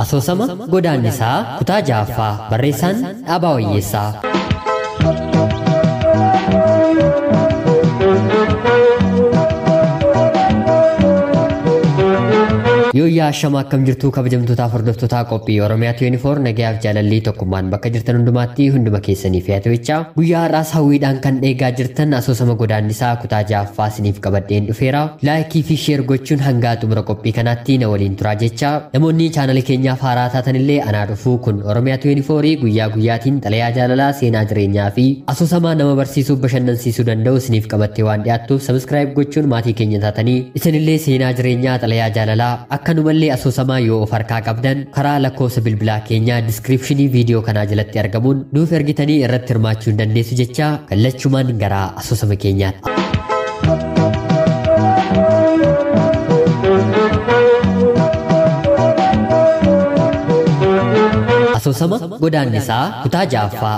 Asoosama godaannisaa kutaa ja'affaa barreessaan Dhaabaa Wayyeessaa. Yoo shama akkam jirtu kabajamtoota hordoftoota qophii Oromiyaa 24 nagayaaf jaalallii tokkummaan bakka jirtan hundumaatti hunduma keessaniif yaatewichaa guyyaa har'aas hawwiidhaan kan eegaa jirtan asoosama godaannisaa kutaa ja'affaa isiniif qabadheen dhufeera. Laayikii fi sheer gochuun hanga xumura qophii kanaatti na waliin turaa jecha namoonni chaanala keenyaaf haaraa taatanillee anaa dhufuu kun Oromiyaa 24 guyyaa guyyaatiin xalayaa jaalalaa seenaa jireenyaa fi asoosama nama barsiisuu bashannansiisuu danda'u isiniif qabattee waan dhiyaattuuf sabiskiraayib gochuun maatii keenya taatanii isinillee seenaa jireenyaa xalayaa jaalalaa akkanumallee asoosamaa yoo of harkaa qabdan karaa lakkoofsa bilbilaa keenyaa diskiripshinii viidiyoo kanaa jalatti argamuun nuuf ergitanii irratti hirmaachuu dandeessu jecha kallachumaan gara asoosama keenyaatti. Asoosama godaannisaa kutaa ja'affaa.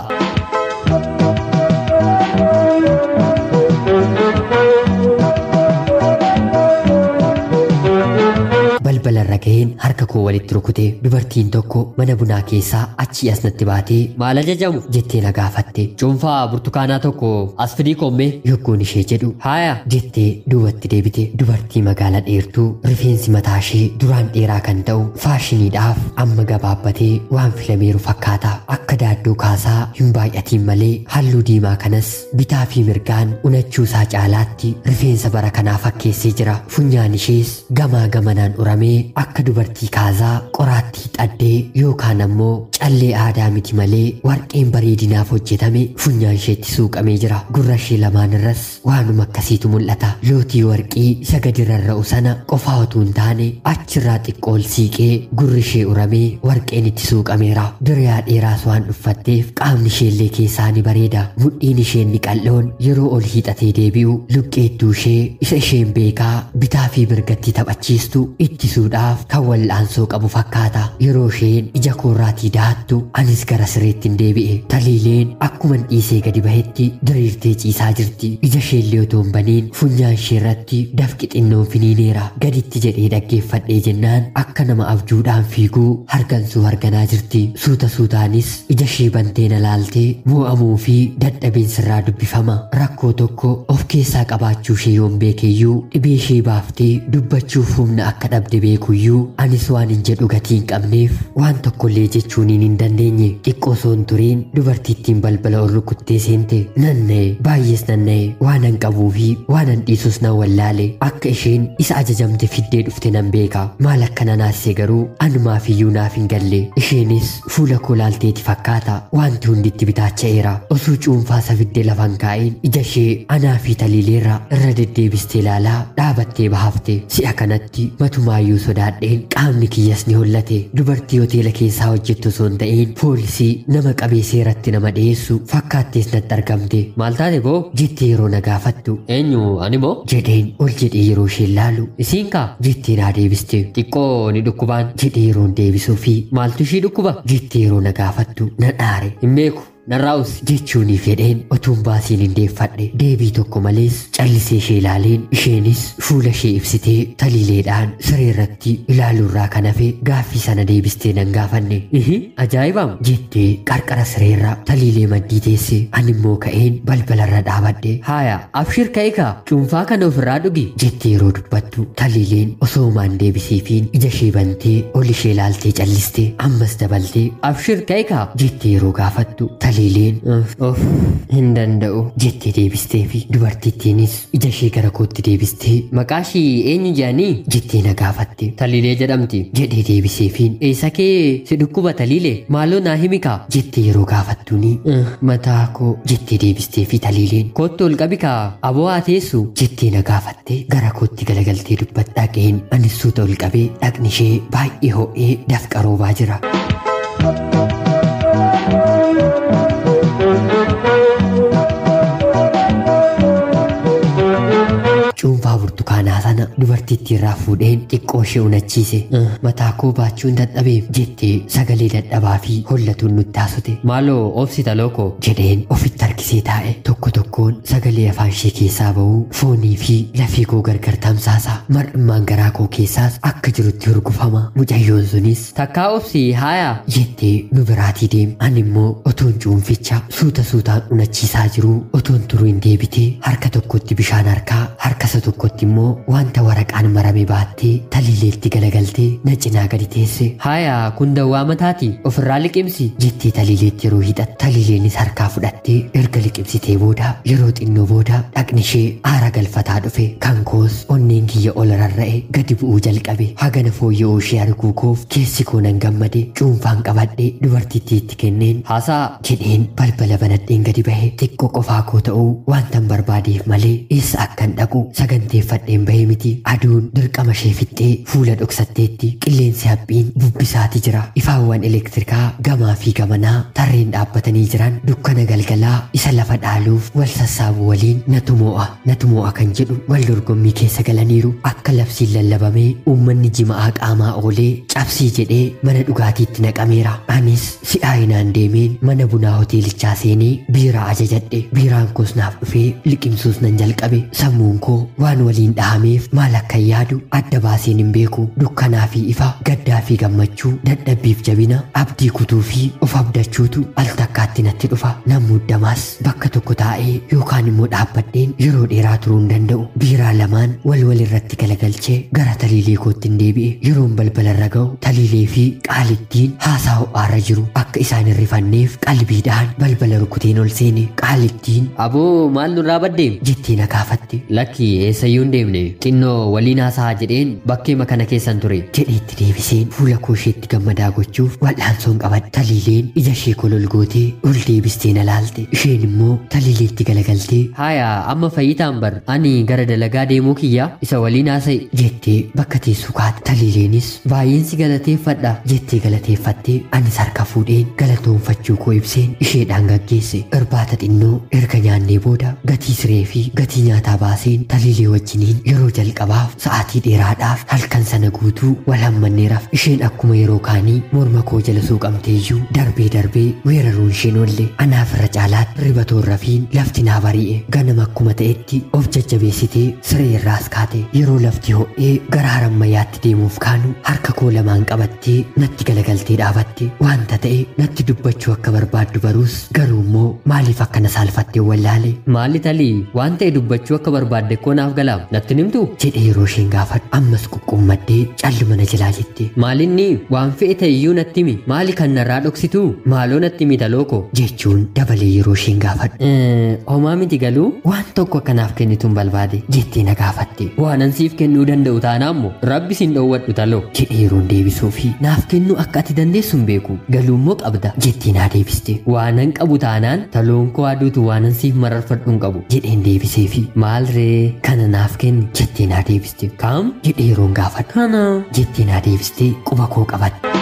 Balbala irra gaheen harka koo walitti rukutee dubartiin tokko mana bunaa keessaa achii as natti baatee maal ajajamu jettee na gaafatte. Cuunfaa burtukaanaa tokko as fidii koommee yogguun ishee jedhu haaya jettee duubatti deebite. Dubartii magaala dheertuu rifeensi mataa ishee duraan dheeraa kan ta'u faashiniidhaaf amma gabaabbatee waan filameeru fakkaata. Akka daaddoo kaasaa hin baay'atiin malee halluu diimaa kanas bitaa fi mirgaan unachuusaa caalaatti rifeensa bara kanaa fakkeessee jira. Funyaan ishees gamaa gamanaan uramee akka dubartii kaazaa qoraattii xaddee yookaan ammoo callee aadaa miti malee warqeen bareedinaaf hojjetame funyaan isheetti suuqamee jira. Gurra ishee lamaan irras waanuma akkasiitu mul'ata. Lootii warqii isa gadi rarra'u sana qofaa utuu hin taane achirraa xiqqool siiqee gurri ishee uramee warqeen itti suuqameera. Diriyaa dheeraas waan uffatteef qaamni isheellee keessaa ni bareeda. Mudhiin isheen ni qal'oon yeroo ol hiixatee deebi'u luqqeettuu ishee isa isheen beekaa bitaa fi mirgatti taphachiistu ittisuudhaaf kan wal'aansoo qabu fakkaata. Yeroo isheen ija koorraatii dahattu anis gara sireettiin deebi'e. Taliileen akkuma dhiisee gadi bahetti diriirtee ciisaa jirti. Ija isheellee otoo hin baniin funyaan ishee irratti dafqi xinnoon finiineera. Gaditti jedhee dhaggeeffadhee jennaan akka nama abjuudhaan fiiguu hargansuu harganaa jirti. Suuta suutaanis ija ishee bantee na laaltee mo'amuu fi dadhabbiinsirraa dubbifama. Rakkoo tokko of keessaa qabaachuu ishee yoon beekeyyuu dhibee ishee baaftee dubbachuuf humna akka dhabde beekuyyuu anis waan hin jedhu gatii hin qabneef waan tokkollee jechuun hin dandeenye. Xiqqoo soon turiin dubartittiin balbala ol rukuttee seente. Nanna'e baay'ees nanna'e waan an qabuu fi waan an dhiisus nan wallaale. Akka isheen isa ajajamte fiddee dhufte nan beeka. Maal akka nanaasise garuu anumaafiyyuu naaf hin galle. Isheenis fuula koo laalteeti fakkaata. Wanti hunditti bitaacha'eera. Osoo cuunfaa safiddee lafan kaa'een ija ishee anaa fi taliileerra irra deddeebistee ilaalaa dhaabattee bahafte. Si'a kanatti matumaayyuu sodaadheen qaamni kiyyas ni hollate. Dubartii hoteela keessaa hojjettu osoo hin ta'in poolisii nama qabee seeratti nama dhiyeessu fakkaattees natti argamte. Maal taate boo jettee yeroo na gaafattu eenyu ani moo jedheen ol jedhee yeroo isheen laalu isiin kaa jettee naa deebiste. Xiqqoo ni dhukkubaan jedhee yeroon deebisuu fi maaltu ishii dhukkuba jettee yeroo na gaafattu na dhaare. Hin beeku narraa'us jechuunii fedheen otuun baasiin hin deeffadhe. Deebii tokko malees callisee ishee ilaaleen isheenis fuula ishee ibsitee taliileedhaan sireerratti ilaaluurraa kan hafe gaaffii sana deebistee nan gaafanne. Ajaa'ibam jettee qarqara sireerra taliilee maddii teesse. Ani immoo ka'een balbalarra dhaabadhe. Haaya abshir ka'eekaa cuunfaa kana ofirraa dhugi jettee yeroo dubbattu taliileen osoomaan deebisiifiin ija ishee bantee ol ishee ilaaltee calliste. Ammas dabaltee abshir ka'eekaa jettee yeroo gaafattu taliileen of hin danda'u jettee deebistee fi dubartittiinis ija ishee gara kootti deebistee maqaa ishii eenyu jedhanii jettee na gaafatte. Taliilee jedhamti jedhee deebiseefiin eessa kee si dhukkuba taliilee maaloo naa himikaa jettee yeroo gaafattuuni mataa koo jettee deebistee fi taliileen kootti ol qabi kaa aboo haa teessu jettee na gaafatte. Gara kootti galagaltee dubbadhaa ga'een anis suuta ol qabee dhaqni ishee baay'ee ho'ee dafqa roobaa jira. Cuunfaa burtukaanaa sana dubartittii irraa fuudheen xiqqoo ishee unachiise. Mataa koo baachuun dadhabee jettee sagalee dadhabaa fi hollatuun nutti haasute. Maaloo obsita looko jedheen ofitti harkisee taa'e. Tokko tokkoon sagalee afaan ishee keessaa ba'uu foonii fi lafee koo gargar tamsaasa. Mar'immaan garaa koo keessaas akka jirutti hurgufama. Mucayyoon sunis takkaa obsi haaya jettee nu biraatii deeme. Ani immoo otoon cuunficha suuta suutaan unachiisaa jiru otoon turuu hin deebitee harka tokkotti bishaan harka isa tokkotti immoo wanta waraqaan marame baattee taliileetti galagaltee na cinaa gadi teesse. Haaya kun dawwaa mataati ofirraa liqimsi jettee taliileetti yeroo hiixatte taliileenis harkaa fudhattee erga liqimsitee booda yeroo xinnoo booda dhaqni ishee aara galfataa dhufe. Kan koos onneen kiyya ol rarra'e gadi bu'uu jalqabe. Hagana fooyya'uu ishee arguu koof keessi koo nan gammade. Cuunfaan qabadhee dubartittiitti kenneen haasaa jedheen balbala banadheen gadi bahe. Xiqqoo qofaa koo ta'uu wantan barbaadeef malee eessa akkan dhaqu saganteeffadheen bahee miti. Aduun dirqama ishee fixxee fuula dhoksatteetti qilleensi haphiin bubbisaati jira. Ifaawwan elektirikaa gamaa fi gamanaa tarreen dhaabbatanii jiran dukkana galgalaa isa lafa dhaaluuf wal sassaabu waliin natu moo'a kan jedhu wal dorgommii keessa galaniiru. Akka labsiin lallabamee uummanni jima'aa qaamaa oolee cabsii jedhee mana dhugaatiitti naqameera. Anis si'aayinaan deemeen mana bunaa hoteelichaa seenee biiraa ajajadhe. Biiraan koos naaf dhufee liqimsuus nan jalqabe. Sammuun koo waan waliin dhahameef maal akka yaadu adda baaseen hin beeku. Dukkanaa fi ifa, gaddaa fi gammachuu, dadhabbiif jabina, abdii kutuu fi of abdachuutu al takkaatti natti dhufa. Nan muddamaas bakka tokko taa'ee yookaan immoo dhaabbadheen yeroo dheeraa turuu hin danda'u. Biiraa lamaan wal irratti galagalchee gara taliilee kootti hin deebi'e. Yeroon balbalarra ga'u taliilee fi qaalittiin haasaa ho'aarra jiru. Akka isaan hin rifanneef qalbiidhaan balbala rukuteen ol seene. Qaalittiin aboo maal nurraa baddeem jettee na gaafatte. Lakki eessayyuu hin deemne xinnoo waliin haasaa jedheen bakkeema kana keessan ture jedheetti deebiseen fuula koo isheetti gammadaa gochuuf wal'aansoon qabadhe. Taliileen ija ishee kolol gootee ol deebistee na laalte. Isheen immoo taliileetti galagaltee haaya amma fayyitaan bar ani gara dalagaa deemuu kiyya isa waliin haasa'e jettee bakka teessu kaate. Taliileenis baay'een si galateeffadha jettee galateeffattee anis harka fuudheen galatoonfachuu koo ibseen isheedhaan gaggeesse. Irbaata xinnoo erga nyaannee booda gatii siree fi gatii nyaataa baaseen taliilee wajjiniin yeroo jalqabaaf sa'aatii dheeraadhaaf halkan sana guutuu wal hammanneeraaf. Isheen akkuma yeroo kaanii morma koo jala suuqamteeyyuu darbee weeraruun isheen oolle anaaf irra caalaatti ribatoon rafiin lafti naa bari'e. Ganama akkuma ta'etti of jajjabeessitee siree irraas kaate. Yeroo lafti ho'ee gara harammayyaatti deemuuf kaanu harka koo lamaan qabattee natti galagaltee dhaabatte. Wanta ta'e natti dubbachuu akka barbaaddu baruus garuu immoo maaliif akkana saalfattee wallaale. Maali talii waan ta'e dubbachuu akka barbaadde koo naaf galaam natti nimtu jedhee yeroo isheen gaafadhu ammas quqqummaddee calluma na jalaa jette. Maalinni waan fe'e ta'eyyuu natti himi maali kan narraa dhoksitu maaloo natti himi talooko jechuun dabalee yeroo isheen gaafadhu. Homaa miti galuu waan tokko akkanaaf kennituun barbaade jettee na gaafatte. Waanan siif kennuu danda'u taanaammoo rabbi siin dhoowwadhu taloo jedhee yeroon deebisuu fi naaf kennuu akka ati dandeessu hin beeku galuummoo qabda jettee naa deebiste. Waanan qabu taanaan taloon koo aduutu waanan siif mararfadhu hin qabu jedheen deebisee fi maal ree kana naaf kenni jettee naa deebiste. Kaam jedhee yeroon gaafadhu kana jettee naa deebistee quba koo qabadde.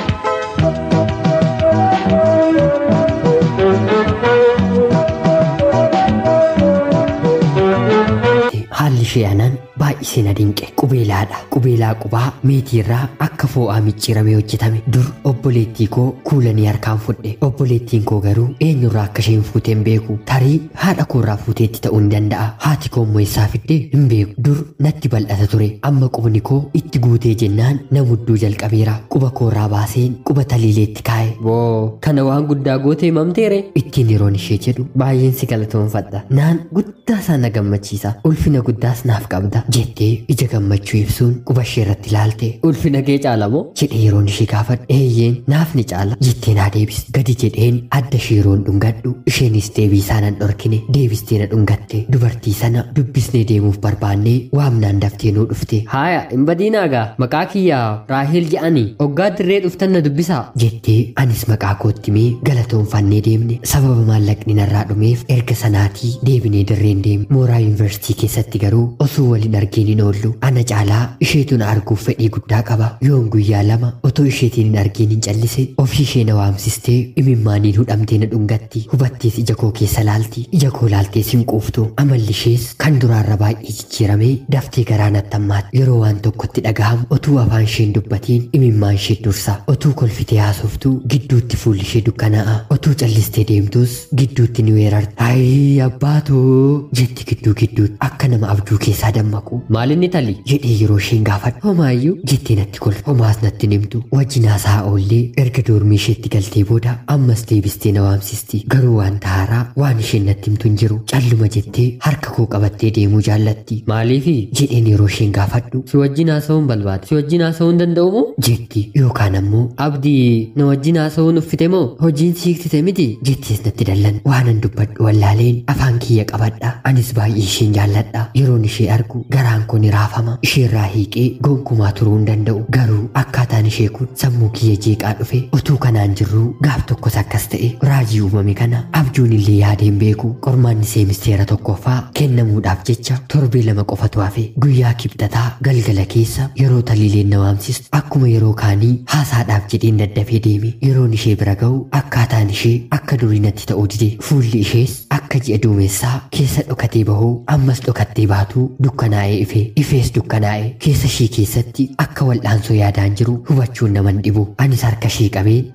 Haalli ishee anaan baay'isee na dinqe. Qubeelaadha. Qubeelaa qubaa meetiirraa akka foo'aa micciiramee hojjetame. Dur obboleettii koo kuulanii harkaan fudhe. Obboleettiin koo garuu eenyurraa akka isheen fuutee hin beeku. Tarii haadha koorraa fuuteetti ta'uu ni danda'a. Haati koo immoo eessaa fiddee hin beeku. Dur natti bal'ata ture. Amma qubni koo itti guutee jennaan na mudduu jalqabeera. Quba koorraa baaseen quba taliileetti kaa'e. Boo kana waan guddaa gootee mamteere ittiin yeroon ishee jedhu baay'een si galatoonfadha. Naan guddaa isaa na gammachiisa. Ulfina guddaas naaf qabda jettee ija gammachuu ibsuun quba ishee irratti ilaalte. Ulfina kee caala moo jedhee yeroon ishee gaafadhe. Eeyyeen naaf ni caala jettee naa deebiste. Gadi jedheen adda ishee yeroon dhungadhu isheenis deebii isaa nan dhorkine deebistee na dhungatte. Dubartii sana dubbisnee deemuuf barbaannee waamnaan daftee nuu dhufte. Haaya hin badiinaagaa maqaa kiyyaa Raaheel jedhanii hoggaa dirree dhuftan na dubbisaa jettee anis maqaa kootti mee galatoonfannee deemne. Sababa maallaqni narraa dhumeef erga sanaatii deebinee dirreen deemne. Mooraa yuunivarsiitii keessatti garuu osoo waliin argeen hin oollu. Ana caalaa isheetu na arguuf fedhii guddaa qaba. Yoon guyyaa lama otoo isheetiin hin argeen hin callise ofii ishee na waamsistee imimmaaniin hudhamtee na dhungatti. Hubattees ija koo keessa laalti. Ija koo laaltees hin quuftu. Amalli ishees kan duraarra baay'ee jijjiiramee daftee garaa natti hammaatti. Yeroo waan tokkotti dhagahamu otuu afaan isheen dubbatiin imimmaan ishee dursa. Otuu kolfitee haasoftuu gidduutti fuulli ishee dukkanaa'a. Otuu callistee deemtus gidduutti ni weerarti. Ayi abbaatoo jetti gidduutti akka nama abjuu keessaa dammaqu. Maalinni tali jedhee yeroo isheen gaafadhu homaayyuu jettee natti kolfa. Homaas natti nimtu wajjin haasaa oollee erga doormii isheetti galtee booda ammas deebistee na waamsisti. Garuu wanta haaraa waan isheen natti himtu hin jiru. Calluma jettee harka koo qabattee deemuu jaallatti. Maaliifi jedheen yeroo isheen gaafadhu si wajjin haasa'uun barbaada si wajjin haasa'uun danda'u moo jetti. Yookaan ammoo abdii na wajjin haasa'uun uffite moo hojiin siiktite miti jettees natti dallan. Waanan dubbadhu wallaaleen afaan kiyya qabadha. Anis baay'ee isheen jaalladha. Yeroon ishee argu garaan koo ni raafama. Isheerraa hiiqee gonkumaa turuu hin danda'u. Garuu akkaataan ishee kun sammuu kiyya jeeqaa dhufe. Utuu kanaan jirruu gaaf tokkos akkas ta'e raajii uumame kana abjuun illee yaadeen beeku. Qormaanni seemisteera tokkoffaa kennamuudhaaf jecha torbee lama qofatu hafe. Guyyaa kibxataa galgala keessa yeroo taliileen na waamsistu akkuma yeroo kaanii haasaadhaaf jedheen daddafee deeme. Yeroon ishee bira ga'u akkaataan ishee akka durii natti ta'uu dide. Fuulli ishees akka ji'a duumessaa keessa dhokatee bahuu ammas dhokattee baatuu dukkanaa'ee ifees dukkanaa'e. Keessa ishee keessatti akka wal'aansoo yaadaan jiru hubachuun naman dhibu. Anis harka ishee qabeen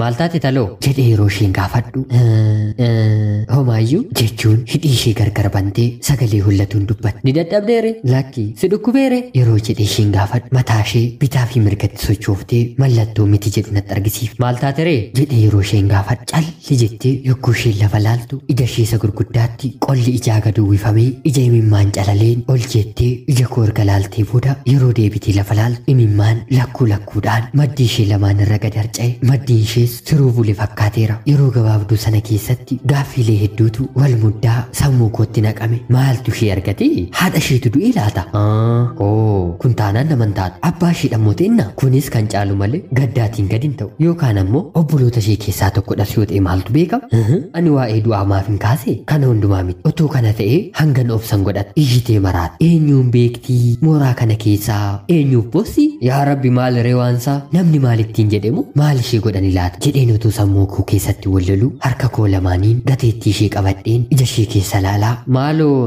maal taate taloo jedhee yeroo isheen gaafadhu homaayyuu jechuun hidhii ishee gargar bantee sagalee hullatuun dubbatti. Ni dadhabdeere lakki si dhukkubeere yeroo jedhee isheen gaafadhu mataa ishee bitaa fi mirgatti sochooftee mallattoo miti jedhu natti argisiif. Maal taate ree jedhee yeroo isheen gaafadhu calli jettee yogguu isheen lafa laaltu ija ishee isa gurguddaatti qolli ijaa gad uwwifamee ija imimmaan calaleen ol jettee ija koo erga laaltee booda yeroo deebitee lafa laaltu imimmaan lakkuudhaan maddii ishee lamaan irra gad harca'e. Maddiin ishees siruu bule fakkaateera. Yeroo gabaabduu sana keessatti gaaffiilee hedduutu wal muddaa sammuu kootti naqame. Maaltu ishee argate haadha isheetu du'ee laata? Kun taanaan naman taatu abbaa ishee dhammooteenna. Kunis kan caalu malee gaddaatiin gad hin ta'u. Yookaan ammoo obboloota ishee keessaa tokkodhas yoo ta'e maaltu beekama? Ani waa'ee du'aa maaf hin kaase kana hundumaa miti. Otoo kana ta'ee hangan obsan godhata. Iyyitee maraata. Eenyuun beektii mooraa kana keessaa eenyuuf boossi? Yaa Rabbi maal ree waansaa namni maalittiin jedhemu maal ishee godhani laata jedheen utuu sammuu koo keessatti wallolu harka koo lamaaniin gateettii ishee qabadheen ija ishee keessa laalaa maaloo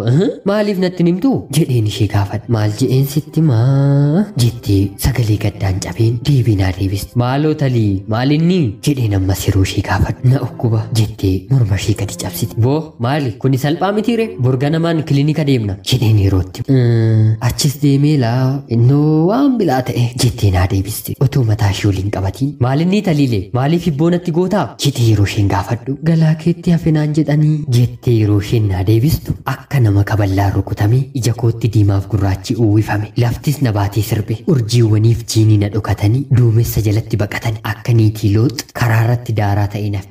maaliif natti himtu jedheen ishee gaafadha. Maal jedheen sitti maa jettee sagalee gaddaan cabeen deebinaa deebisti. Maaloo talii maalinni jedheen ammas yeroo ishee gaafadha. Na ukkuba jettee morma ishee gadi cabsiti. Boo maali kuni salphaa mitiire borganamaan kilinika deemna jedheen yerootti. Achis deemee laa innoo waan bilaa ta'e jettee naa deebiste. Otoo mataa ishee waliin qabatiin maalinni taliilee maaliif hibboonatti gootaa jettee yeroo isheen gaafadhu. Galaa keetti hafenaan jedhanii jettee yeroo isheen naa deebistu akka nama kaballaan rukutamee ija kootti diimaaf gurraachi uwwifame. Laftis na baatee sirbe. Urjiiwwaniif jiinii na dhokatanii duumessa jalatti baqatan akka niitii loox karaarratti daaraa ta'e naf.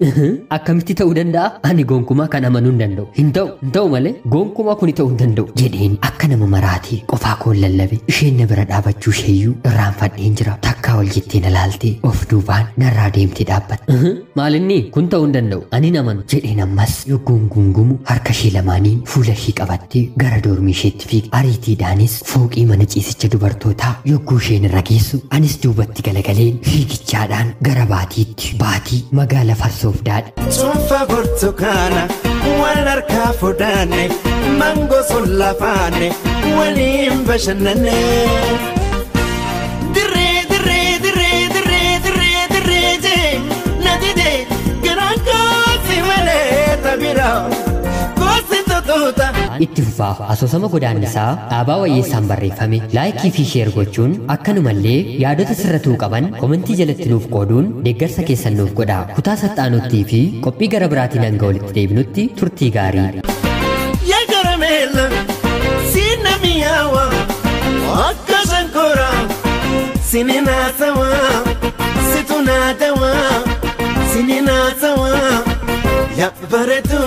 Akkamitti ta'uu danda'a? Ani gonkumaa kan amanuu hin danda'u. Hin ta'u malee gonkumaa kuni ta'uu hin danda'u jedheen akka nama maraatee qofaa koon lallabe. Isheen na bira dhaabachuu isheeyyuu irraanfadheen jira. Takkaa ol jettee na laaltee of duubaan narraa deemtee dhaabbatte. Maalinni kun ta'uu hin danda'u ani namanu jedheen ammas yogguun gungumu harka ishee lamaaniin fuula ishee qabattee gara doormii isheetti fiigde. Ariitiidhaanis fooqii mana ciisicha dubartootaa yogguu isheen irra geessu anis duubatti galagaleen fiigichaadhaan gara baatiitti baatii magaala farsoof daadhe. Cuunfaa burtukaana waan harkaa fuudhanne mangoo sun lafaanne waliin bashannanne. Itti fufaa asoosama godaannisaa dhaabaa wayyeessaan barreeffame laayikii fi sheer gochuun akkanumallee yaadota sirratuu qaban komentii jalatti nuuf qooduun deeggarsa keessan nuuf godhaa. Kutaa saxaanuttii fi qophii gara biraatiin hanga walitti deebinutti turtii gaarii. Yaa garameela sinna mi'aawa akka shankora sininaasawa situnaadawa sininaasawa yaa bareedu.